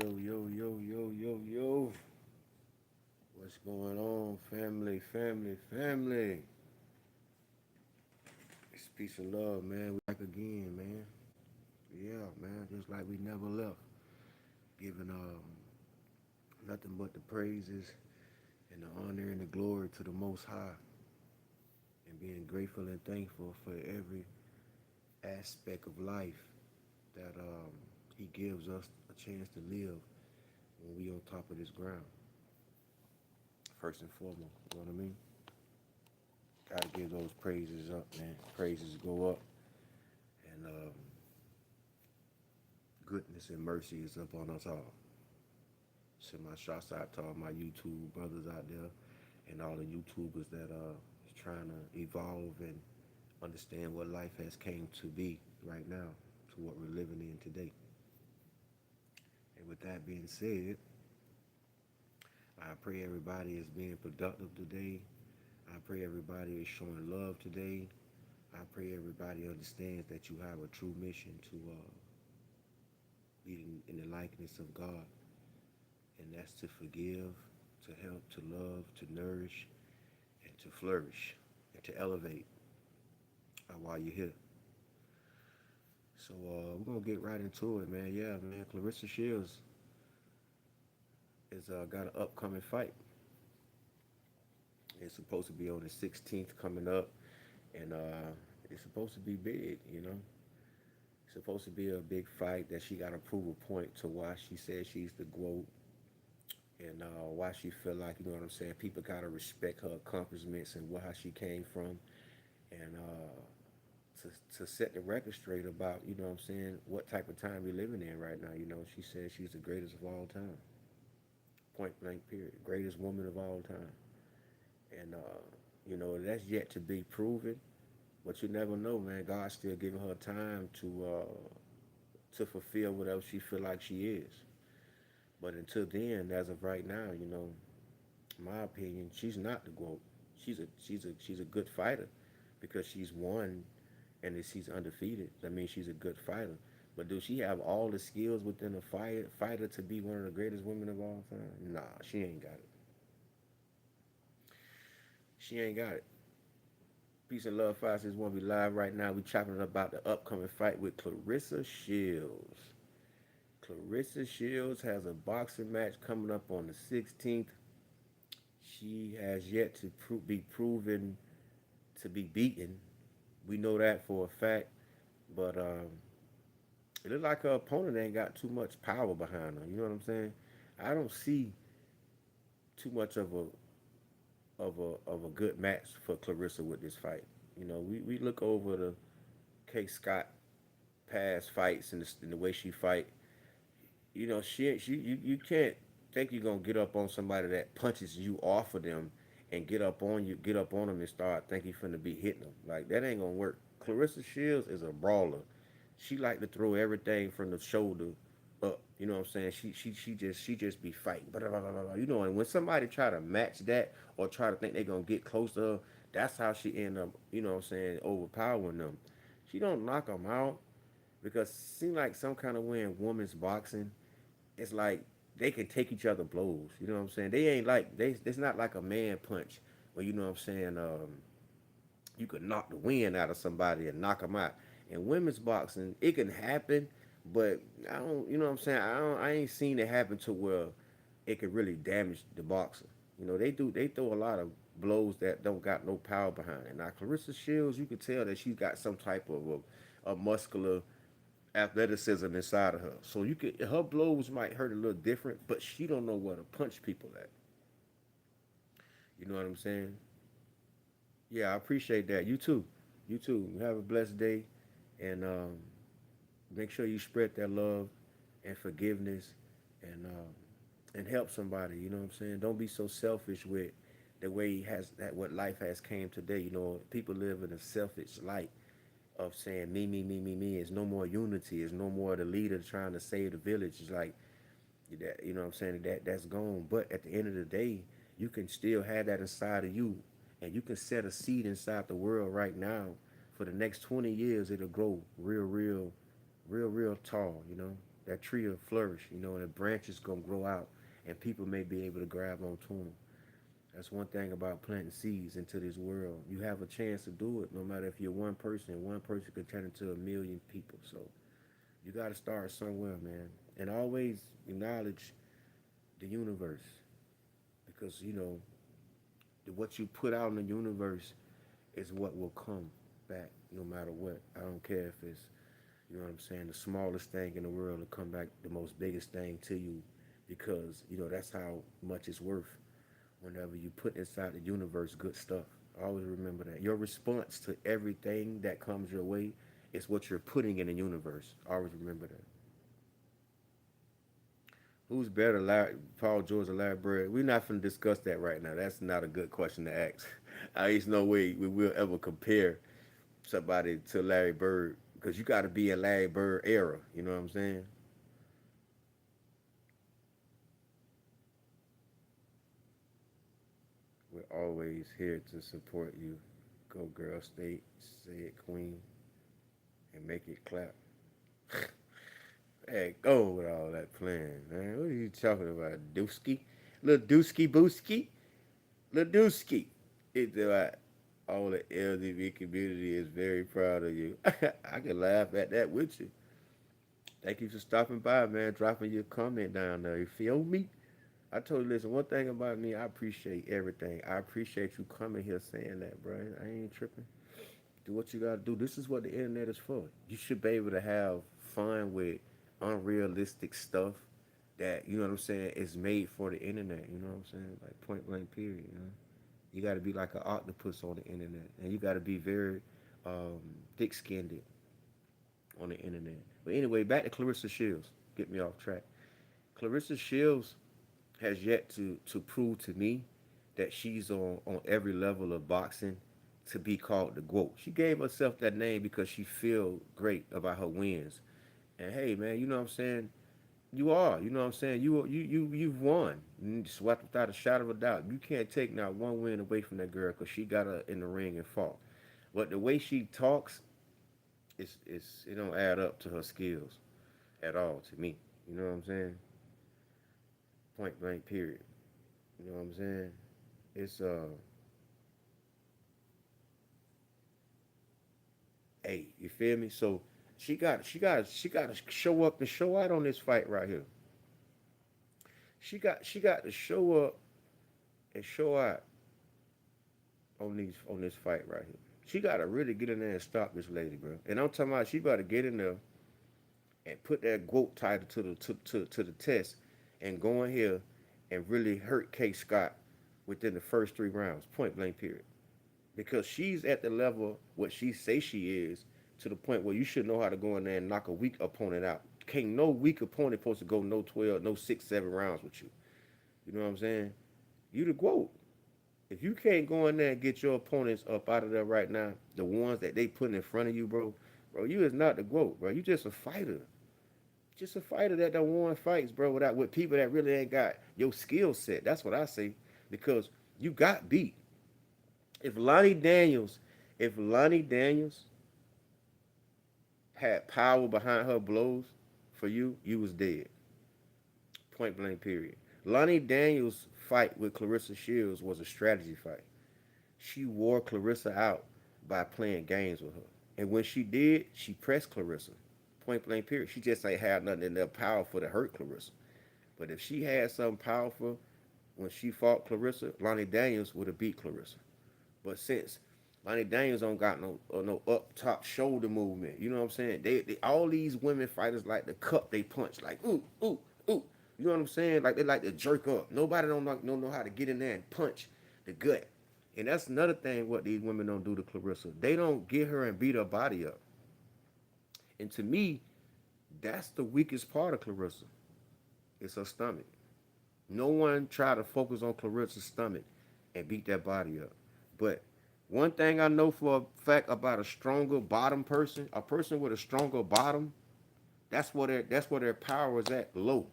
Yo. What's going on, family? It's peace and love, man. We back again, man. Yeah, man. Just like we never left. Giving nothing but the praises and the honor and the glory to the Most High, and being grateful and thankful for every aspect of life that He gives us a chance to live when we on top of this ground. First and foremost, you know what I mean? Gotta give those praises up, man. Praises go up, and goodness and mercy is up on us all. Send my shots out to all my YouTube brothers out there, and all the YouTubers that is trying to evolve and understand what life has came to be right now, to what we're living in today. And with that being said, I pray everybody is being productive today. I pray everybody is showing love today. I pray everybody understands that you have a true mission to be in the likeness of God, and that's to forgive, to help, to love, to nourish, and to flourish, and to elevate while you're here. So we're gonna get right into it, man. Yeah, man. Clarissa Shields is got an upcoming fight. It's supposed to be on the 16th coming up, and it's supposed to be big. It's supposed to be a big fight that she got to prove a point to why she says she's the GWOAT, and why she feel like, you know what I'm saying, people got to respect her accomplishments and how she came from, and to set the record straight about, you know what I'm saying, what type of time we're living in right now. She says she's the greatest of all time, point blank period, greatest woman of all time. And that's yet to be proven, but you never know, man. God's still giving her time to fulfill whatever she feel like she is. But until then, as of right now, in my opinion, she's not the GOAT. She's a good fighter because she's won and she's undefeated. That means she's a good fighter. But does she have all the skills within a fighter to be one of the greatest women of all time? Nah, she ain't got it. She ain't got it. Peace and love, 561. We live right now. We chopping about the upcoming fight with Clarissa Shields. Clarissa Shields has a boxing match coming up on the 16th. She has yet to be proven to be beaten. We know that for a fact. But it looks like her opponent ain't got too much power behind her. You know what I'm saying? I don't see too much of a good match for Clarissa with this fight. We look over the K Scott past fights and the way she fight. You can't think you're gonna get up on somebody that punches you off of them and get up on them and start thinking you're finna be hitting them. Like that ain't gonna work. Clarissa Shields is a brawler. She like to throw everything from the shoulder up. You know what I'm saying? She just be fighting. Blah, blah, blah, blah. And when somebody try to match that or try to think they gonna get close to her, that's how she end up, you know what I'm saying, overpowering them. She don't knock them out because it seems like some kind of way in women's boxing, it's like they can take each other blows. You know what I'm saying? They ain't like they. It's not like a man punch where you know what I'm saying. You could knock the wind out of somebody and knock them out. In women's boxing, it can happen, but I don't. You know what I'm saying? I don't. I ain't seen it happen to where it could really damage the boxer. They do. They throw a lot of blows that don't got no power behind it. Now Clarissa Shields, you can tell that she's got some type of a muscular athleticism inside of her. So her blows might hurt a little different, but she don't know where to punch people at. You know what I'm saying? Yeah, I appreciate that. You too. You too. Have a blessed day, and make sure you spread that love and forgiveness, and help somebody. You know what I'm saying? Don't be so selfish with the way what life has came today. People live in a selfish light of saying me. It's no more unity. It's no more the leader trying to save the village. It's like that. You know what I'm saying? That's gone. But at the end of the day, you can still have that inside of you, and you can set a seed inside the world right now. For the next 20 years, it'll grow real tall. that tree will flourish, and the branches gonna grow out, and people may be able to grab onto them. That's one thing about planting seeds into this world. You have a chance to do it, no matter if you're one person. One person could turn into a million people. So you got to start somewhere, man, and always acknowledge the universe because what you put out in the universe is what will come back, no matter what. I don't care if it's what I'm saying, the smallest thing in the world will come back the most biggest thing to you because that's how much it's worth whenever you put inside the universe good stuff. Always remember that. Your response to everything that comes your way is what you're putting in the universe. Always remember that. Who's better, Paul George or Larry Bird? We're not going to discuss that right now. That's not a good question to ask. There's no way we will ever compare somebody to Larry Bird because you got to be in Larry Bird era. You know what I'm saying? We're always here to support you. Go girl, state, say it, queen, and make it clap. Hey, go with all that playing, man. What are you talking about, Dooski? Little Dooski Booski? Little Dooski. It's like all the LGBT community is very proud of you. I can laugh at that with you. Thank you for stopping by, man. Dropping your comment down there. You feel me? I told you, listen, one thing about me, I appreciate everything. I appreciate you coming here saying that, bro. I ain't tripping. Do what you gotta do. This is what the internet is for. You should be able to have fun with unrealistic stuff that, you know what I'm saying, is made for the internet. You know what I'm saying? Like point blank period, You gotta be like an octopus on the internet. And you gotta be very thick skinned on the internet. But anyway, back to Clarissa Shields. Get me off track. Clarissa Shields has yet to prove to me that she's on every level of boxing to be called the GWOAT. She gave herself that name because she feel great about her wins. And hey, man, you know what I'm saying? You are, you know what I'm saying? You've won. Swept without a shadow of a doubt. You can't take not one win away from that girl because she got her in the ring and fought. But the way she talks, it don't add up to her skills at all to me. You know what I'm saying? Point blank. Period. You know what I'm saying? It's hey, you feel me? So she got to show up and show out on this fight right here. She got to show up and show out on this fight right here. She got to really get in there and stop this lady, bro. And I'm talking about she about to get in there and put that GWOAT title to the test and go in here and really hurt K Scott within the first 3 rounds, point blank period. Because she's at the level what she say she is to the point where you should know how to go in there and knock a weak opponent out. Can't no weak opponent supposed to go no 12, no 6, 7 rounds with you. You know what I'm saying? You the GWOAT. If you can't go in there and get your opponents up out of there right now, the ones that they put in front of you, bro, you is not the GWOAT, bro. You just a fighter. Just a fighter that done won fights, bro, with people that really ain't got your skill set. That's what I say. Because you got beat. If Lonnie Daniels, if Lonnie Daniels had power behind her blows for you, you was dead. Point blank period. Lonnie Daniels' fight with Clarissa Shields was a strategy fight. She wore Clarissa out by playing games with her. And when she did, she pressed Clarissa. Point blank period. She just ain't had nothing in there powerful to hurt Clarissa. But if she had something powerful when she fought Clarissa, Lonnie Daniels would have beat Clarissa. But since Lonnie Daniels don't got no up top shoulder movement, you know what I'm saying? They all these women fighters like to cup they punch, like ooh ooh ooh. You know what I'm saying? Like they like to jerk up. Nobody don't know how to get in there and punch the gut. And that's another thing what these women don't do to Clarissa. They don't get her and beat her body up. And to me, that's the weakest part of Clarissa. It's her stomach. No one try to focus on Clarissa's stomach and beat that body up. But one thing I know for a fact about a stronger bottom person, a person with a stronger bottom, that's where their power is at low.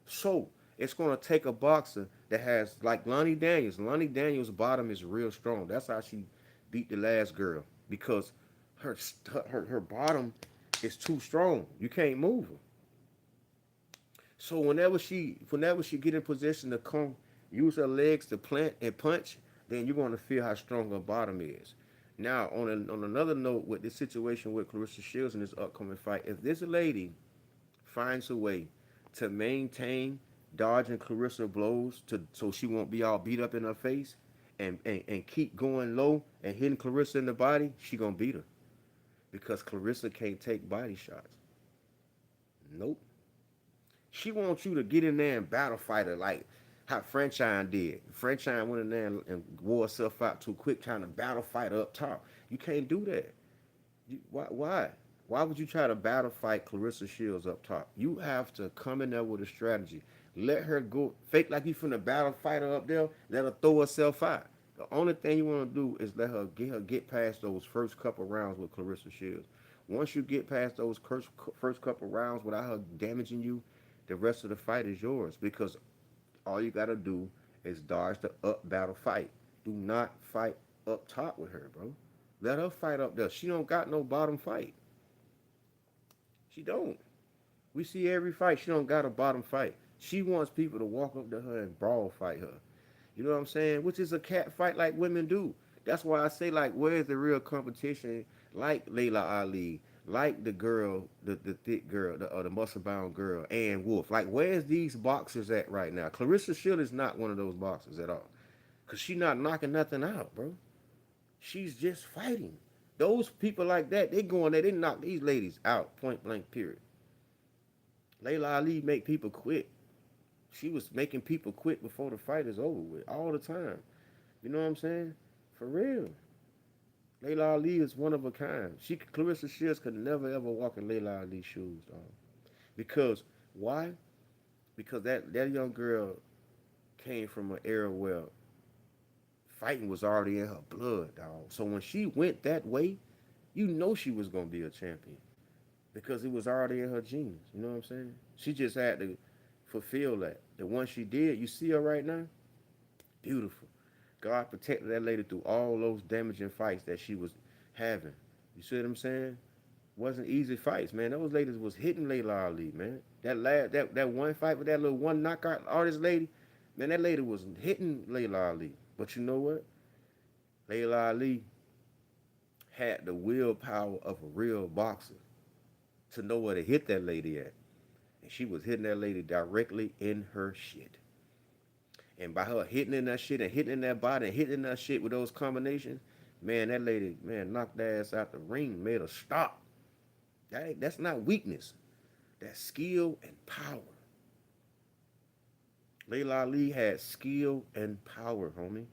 So it's gonna take a boxer that has like Lonnie Daniels. Lonnie Daniels' bottom is real strong. That's how she beat the last girl because her bottom is too strong. You can't move her. So whenever she get in position to come use her legs to plant and punch, then you're gonna feel how strong her bottom is. Now, on another note, with this situation with Clarissa Shields in this upcoming fight, if this lady finds a way to maintain dodging Clarissa blows to so she won't be all beat up in her face, and keep going low and hitting Clarissa in the body, she gonna beat her because Clarissa can't take body shots. Nope. She wants you to get in there and battle fight her like how Franchine did. Franchine went in there and wore herself out too quick trying to battle fight her up top. You can't do that. Why? Why? Why would you try to battle fight Clarissa Shields up top? You have to come in there with a strategy. Let her go fake like you finna battle fight her up there. Let her throw herself out. The only thing you want to do is let her get past those first couple rounds with Clarissa Shields. Once you get past those first couple rounds without her damaging you, the rest of the fight is yours because all you gotta do is dodge the up battle fight. Do not fight up top with her, bro. Let her fight up there. She don't got no bottom fight. She don't. We see every fight. She don't got a bottom fight. She wants people to walk up to her and brawl fight her. You know what I'm saying? Which is a cat fight like women do. That's why I say like, where's the real competition? Like Layla Ali, like the girl, the thick girl, the muscle bound girl, Ann Wolf. Like, where's these boxers at right now? Clarissa Shield is not one of those boxers at all, cause she not knocking nothing out, bro. She's just fighting. Those people like that, they go in there, they knock these ladies out, point blank, period. Layla Ali make people quit. She was making people quit before the fight is over with, all the time. You know what I'm saying? For real. Layla Ali is one of a kind. Clarissa Shields could never ever walk in Layla Ali's shoes, dog. Because why? Because that young girl came from an era where fighting was already in her blood, dog. So when she went that way, you know she was gonna be a champion because it was already in her genes. You know what I'm saying? She just had to fulfill that. The one she did, you see her right now, beautiful. God protected that lady through all those damaging fights that she was having. You see what I'm saying? Wasn't easy fights, man. Those ladies was hitting Layla Ali, man. That one fight with that little one knockout artist lady, man, that lady was hitting Layla Ali. But you know what? Layla Ali had the willpower of a real boxer to know where to hit that lady at. And she was hitting that lady directly in her shit. And by her hitting in that shit and hitting in that body and hitting in that shit with those combinations, man, that lady, man, knocked that ass out the ring, made her stop. That's not weakness. That's skill and power. Layla Ali had skill and power, homie.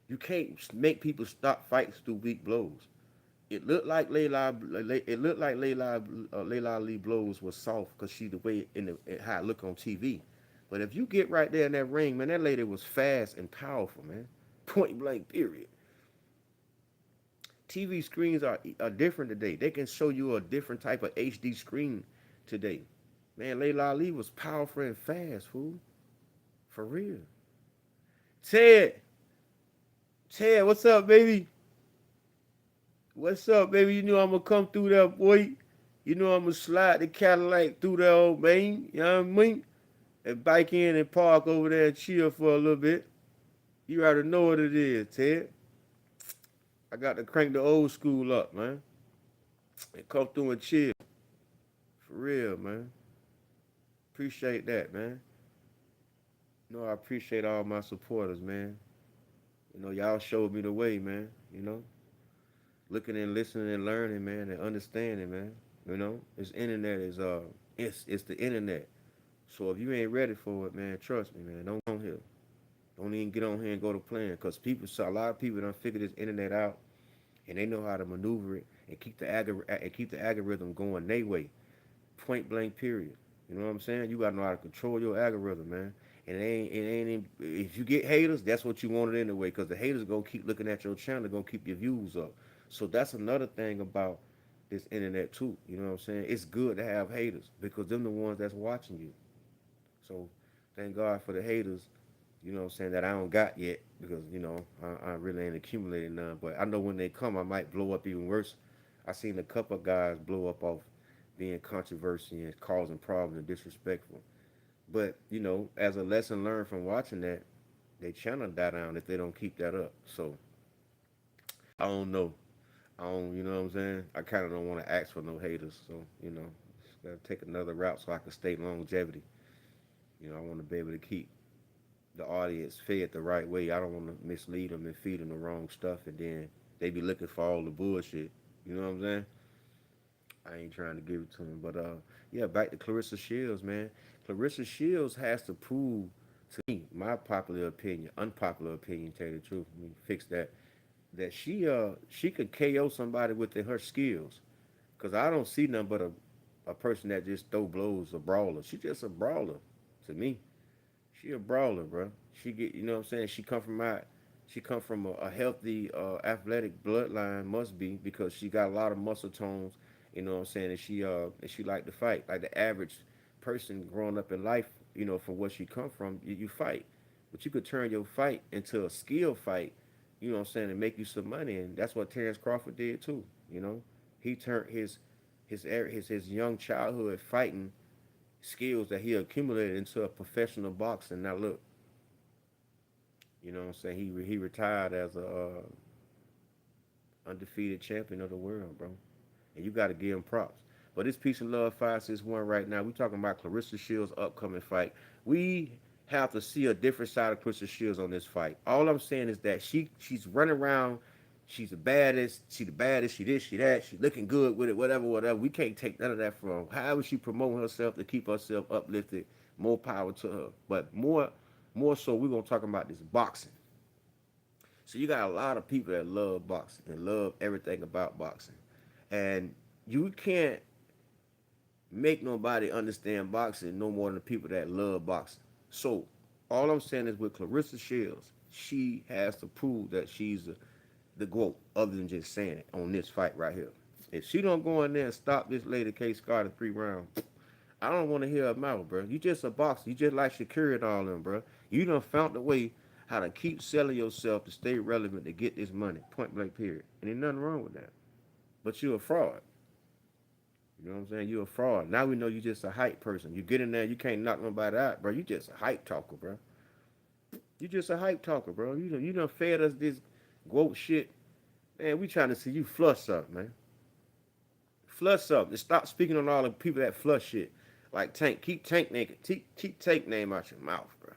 You can't make people stop fights through weak blows. Layla Ali blows was soft because she the way in how it look on TV. But if you get right there in that ring, man, that lady was fast and powerful, man. Point blank, period. TV screens are different today. They can show you a different type of HD screen today. Man, Layla Ali was powerful and fast, fool. For real. Ted, Ted, what's up, baby? What's up, baby? You know I'm gonna come through there, boy. You know I'm gonna slide the Cadillac through there, old man. You know what I mean? And bike in and park over there and chill for a little bit. You already know what it is, Ted. I got to crank the old school up, man. And come through and chill. For real, man. Appreciate that, man. You know, I appreciate all my supporters, man. You know, y'all showed me the way, man. You know, looking and listening and learning, man, and understanding, man. You know, this internet is it's the internet. So if you ain't ready for it, man, trust me, man. Don't go on here. Don't even get on here and go to plan, cause a lot of people don't figure this internet out, and they know how to maneuver it and keep the algorithm going their way. Point blank, period. You know what I'm saying? You gotta know how to control your algorithm, man. And it ain't if you get haters, that's what you wanted anyway, because the haters gonna keep looking at your channel, gonna keep your views up. So that's another thing about this internet too. You know what I'm saying? It's good to have haters because them the ones that's watching you. So thank God for the haters, you know what I'm saying, that I don't got yet because, you know, I really ain't accumulating none. But I know when they come, I might blow up even worse. I seen a couple of guys blow up off being controversy and causing problems and disrespectful. But as a lesson learned from watching that, they channel die down if they don't keep that up. So I don't know. I don't, you know what I'm saying? I kind of don't want to ask for no haters. So just gotta take another route so I can stay longevity. I want to be able to keep the audience fed the right way. I don't want to mislead them and feed them the wrong stuff, and then they be looking for all the bullshit. You know what I'm saying? I ain't trying to give it to them, but yeah. Back to Clarissa Shields, man. Clarissa Shields has to prove to me, my popular opinion, unpopular opinion, tell you the truth. Let me fix that. That she could KO somebody with her skills, cause I don't see nothing but a person that just throw blows, a brawler. She just a brawler to me. She a brawler, bro. She get, you know what I'm saying? She come from a healthy, athletic bloodline, must be, because she got a lot of muscle tones. You know what I'm saying? And she like to fight, like the average person growing up in life. From where she come from, you fight, but you could turn your fight into a skill fight. You know what I'm saying? And make you some money, and that's what Terrence Crawford did too. He turned his young childhood fighting skills that he accumulated into a professional boxer. Now look, what I'm saying? He retired as a undefeated champion of the world, bro. And you got to give him props. But it's peace and love 561 right now. We talking about Clarissa Shields' upcoming fight. We have to see a different side of Clarissa Shields on this fight. All I'm saying is that she's running around. She's the baddest. She the baddest. She this. She that. She looking good with it. Whatever. Whatever. We can't take none of that from her. However she promoting herself to keep herself uplifted. More power to her. But more so, we're gonna talk about this boxing. So you got a lot of people that love boxing and love everything about boxing. And you can't make nobody understand boxing no more than the people that love boxing. So all I'm saying is with Clarissa Shields, she has to prove that she's the GWOAT, other than just saying it on this fight right here. If she don't go in there and stop this lady K Scott in 3 rounds, I don't want to hear her mouth, bro. You just a boxer. You just like Shakira and all them, bro. You done found a way how to keep selling yourself to stay relevant to get this money. Point blank period. And ain't nothing wrong with that. But you a fraud. You know what I'm saying? You a fraud. Now we know you just a hype person. You get in there, you can't knock nobody out, bro. You just a hype talker, bro. You just a hype talker, bro. You done fed us this GWOAT shit. Man, we trying to see you flush something, man. Flush something. And stop speaking on all the people that flush shit. Like Tank. Keep Tank naked. Keep Tank name out your mouth, bro.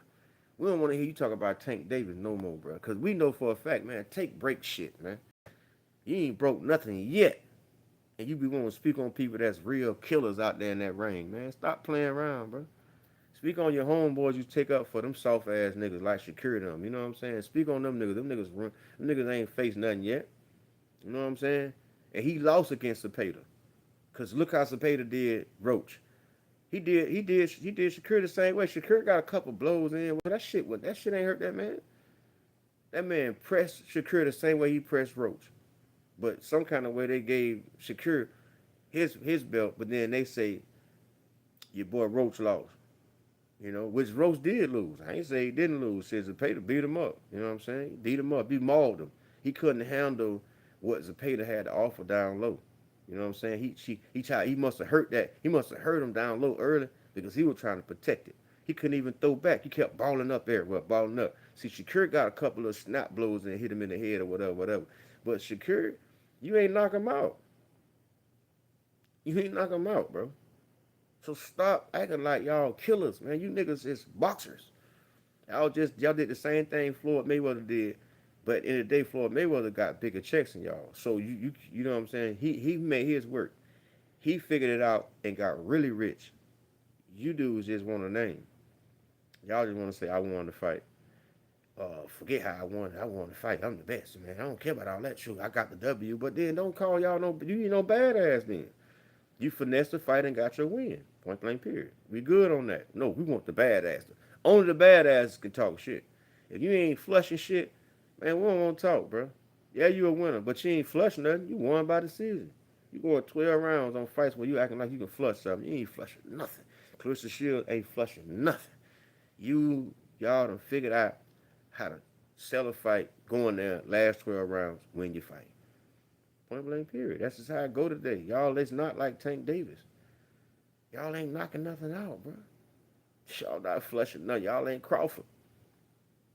We don't want to hear you talk about Tank Davis no more, bro. Because we know for a fact, man, Tank break shit, man. You ain't broke nothing yet. And you be wanting to speak on people that's real killers out there in that ring, man. Stop playing around, bro. Speak on your homeboys you take up for them soft ass niggas like Shakira them. You know what I'm saying? Speak on them niggas. Them niggas ain't faced nothing yet. You know what I'm saying? And he lost against Cepeda. Cause look how Cepeda did Roach. He did Shakira the same way. Shakira got a couple blows in. Well, that shit ain't hurt that man. That man pressed Shakira the same way he pressed Roach. But some kind of way they gave Shakir his belt, but then they say your boy Roach lost. Which Roach did lose. I ain't say he didn't lose. Says Zapata beat him up. You know what I'm saying? Beat him up. He mauled him. He couldn't handle what Zapata had to offer down low. You know what I'm saying? He must have hurt that. He must have hurt him down low early because he was trying to protect it. He couldn't even throw back. He kept balling up everywhere, balling up. See, Shakir got a couple of snap blows and hit him in the head or whatever, whatever. But Shakir, you ain't knock him out. You ain't knock him out, bro. So stop acting like y'all killers, man. You niggas is boxers. Y'all did the same thing Floyd Mayweather did, but in the day Floyd Mayweather got bigger checks than y'all. So you know what I'm saying? He made his work. He figured it out and got really rich. You dudes just want a name. Y'all just want to say I won the fight. Forget how I won. I won the fight. I'm the best, man. I don't care about all that shit. I got the W, but then don't call y'all no. You ain't no badass then. You finessed the fight and got your win. Point blank. Period. We good on that. No, we want the badass. Only the badasses can talk shit. If you ain't flushing shit, man, we don't want to talk, bro. Yeah, you a winner, but you ain't flushing nothing. You won by decision. You going 12 rounds on fights where you acting like you can flush something. You ain't flushing nothing. Clarissa Shields ain't flushing nothing. Y'all done figured out how to sell a fight, go in there, last 12 rounds, win your fight. Point blank, period. That's just how I go today. Y'all, it's not like Tank Davis. Y'all ain't knocking nothing out, bro. Y'all not flushing none. Y'all ain't Crawford.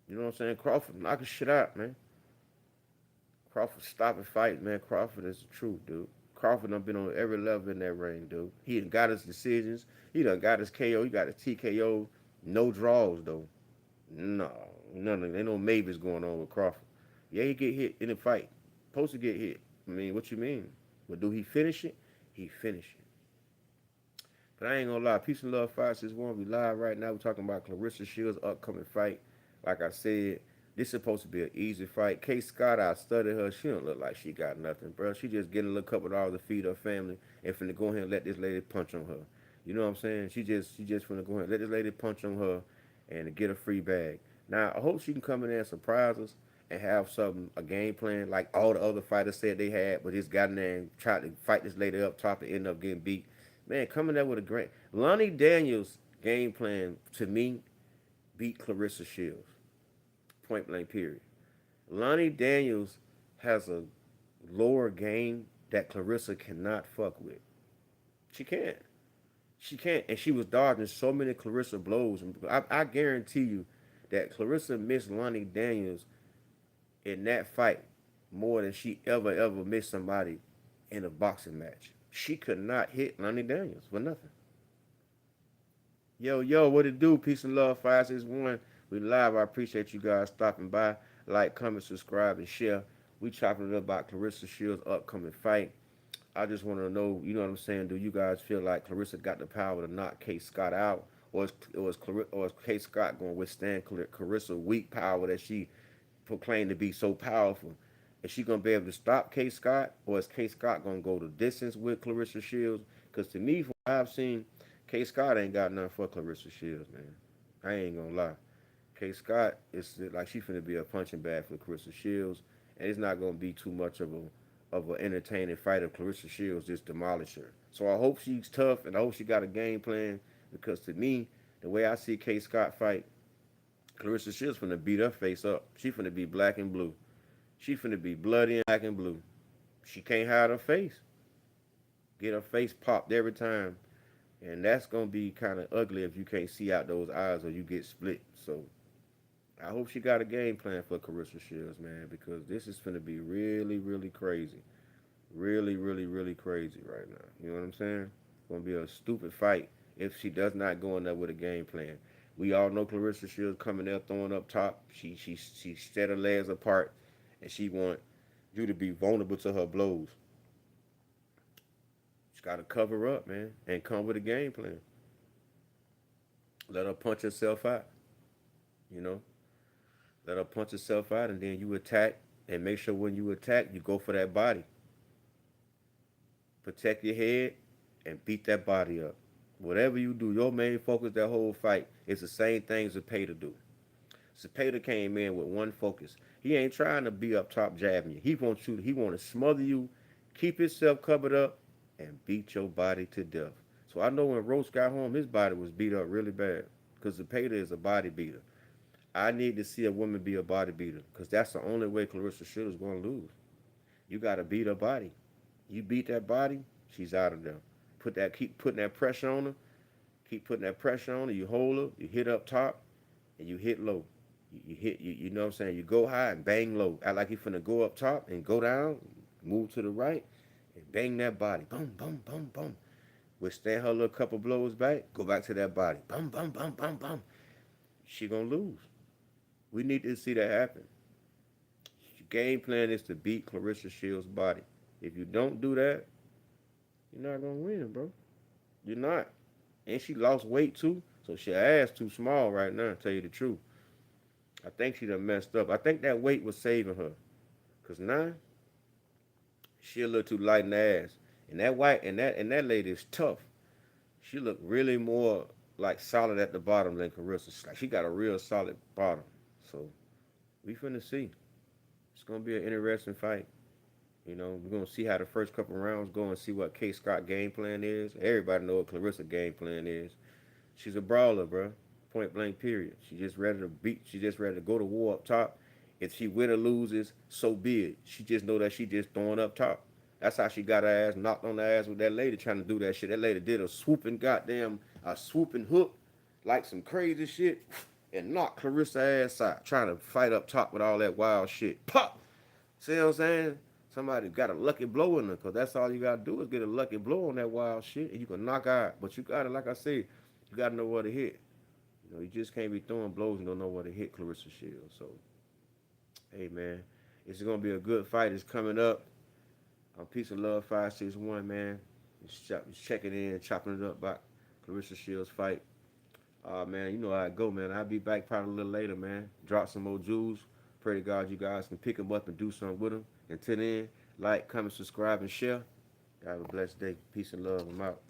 You know what I'm saying? Crawford knocking shit out, man. Crawford stopping fight, man. Crawford is the truth, dude. Crawford done been on every level in that ring, dude. He done got his decisions. He done got his KO. He got his TKO. No draws, though. No, none of ain't no maybes going on with Crawford. Yeah, he get hit in the fight. Supposed to get hit. I mean, what you mean? But do he finish it? He finish it. But I ain't gonna lie. Peace and love, 561. We live right now. We're talking about Clarissa Shields' upcoming fight. Like I said, this is supposed to be an easy fight. K. Scott, I studied her. She don't look like she got nothing, bro. She just getting a little couple dollars to feed her family and finna go ahead and let this lady punch on her. You know what I'm saying? She just finna go ahead and let this lady punch on her and get a free bag. Now I hope she can come in there and surprise us and have something a game plan like all the other fighters said they had, but just got in there and tried to fight this lady up top and end up getting beat. Man, coming there with a great Lonnie Daniels game plan to me beat Clarissa Shields. Point blank period. Lonnie Daniels has a lower game that Clarissa cannot fuck with. She can't. She can't. And she was dodging so many Clarissa blows. And I guarantee you that Clarissa missed Lonnie Daniels in that fight more than she ever missed somebody in a boxing match. She could not hit Lonnie Daniels for nothing. Yo, what it do? Peace and love, 561. We live. I appreciate you guys stopping by. Like, comment, subscribe, and share. We chopping it up about Clarissa Shields' upcoming fight. I just want to know, you know what I'm saying? Do you guys feel like Clarissa got the power to knock K. Scott out? Or is K. Scott going to withstand Carissa's weak power that she proclaimed to be so powerful? Is she going to be able to stop K. Scott? Or is K. Scott going to go the distance with Clarissa Shields? Because to me, from what I've seen, K. Scott ain't got nothing for Clarissa Shields, man. I ain't going to lie. K. Scott is like she finna be a punching bag for Clarissa Shields, and it's not gonna be too much of an entertaining fight if Clarissa Shields just demolish her. So I hope she's tough, and I hope she got a game plan because to me, the way I see K. Scott fight, Clarissa Shields finna beat her face up. She finna be black and blue. She finna be bloody and black and blue. She can't hide her face. Get her face popped every time, and that's gonna be kind of ugly if you can't see out those eyes or you get split. So I hope she got a game plan for Clarissa Shields, man, because this is going to be really, really crazy. Really, really, really crazy right now. You know what I'm saying? It's going to be a stupid fight if she does not go in there with a game plan. We all know Clarissa Shields coming there throwing up top. She set her legs apart, and she want you to be vulnerable to her blows. She's got to cover up, man, and come with a game plan. Let her punch herself out, you know? Let her punch herself out, and then you attack. And make sure when you attack, you go for that body. Protect your head and beat that body up. Whatever you do, your main focus that whole fight is the same thing Zepeda do. Zepeda came in with one focus. He ain't trying to be up top jabbing you. He wants you. He want to smother you, keep himself covered up, and beat your body to death. So I know when Roach got home, his body was beat up really bad because Zepeda is a body beater. I need to see a woman be a bodybuilder because that's the only way Clarissa Shields is going to lose. You got to beat her body. You beat that body, she's out of there. Keep putting that pressure on her. Keep putting that pressure on her. You hold her. You hit up top, and you hit low. You hit. You know what I'm saying. You go high and bang low. Act like you finna go up top and go down. Move to the right and bang that body. Boom, boom, boom, boom. Withstand her little couple blows back. Go back to that body. Boom, boom, boom, boom, boom. She gonna lose. We need to see that happen. Your game plan is to beat Clarissa Shields' body. If you don't do that, you're not gonna win, bro. You're not. And she lost weight too, so she ass too small right now. To tell you the truth, I think she done messed up. I think that weight was saving her, cause now she a little too light in the ass. And that white and that lady is tough. She look really more like solid at the bottom than Clarissa. Like she got a real solid bottom. So we finna see. It's gonna be an interesting fight. You know, we're gonna see how the first couple rounds go and see what K. Scott game plan is. Everybody know what Clarissa game plan is. She's a brawler, bro. Point blank. Period. She just ready to beat. She just ready to go to war up top. If she win or loses, so be it. She just know that she just throwing up top. That's how she got her ass knocked on the ass with that lady trying to do that shit. That lady did a swooping hook like some crazy shit, and knock Clarissa ass out, trying to fight up top with all that wild shit. Pop! See what I'm saying? Somebody got a lucky blow in her, because that's all you got to do is get a lucky blow on that wild shit, and you can knock out. But you got to, like I said, you got to know where to hit. You know, you just can't be throwing blows and don't know where to hit Clarissa Shields. So, hey, man, it's going to be a good fight. It's coming up. Peace and love 561, man. Just checking in, chopping it up about Clarissa Shields fight. Man, you know how I go, man. I'll be back probably a little later, man. Drop some more jewels. Pray to God you guys can pick them up and do something with them. Until then, like, comment, subscribe, and share. Have a blessed day. Peace and love. I'm out.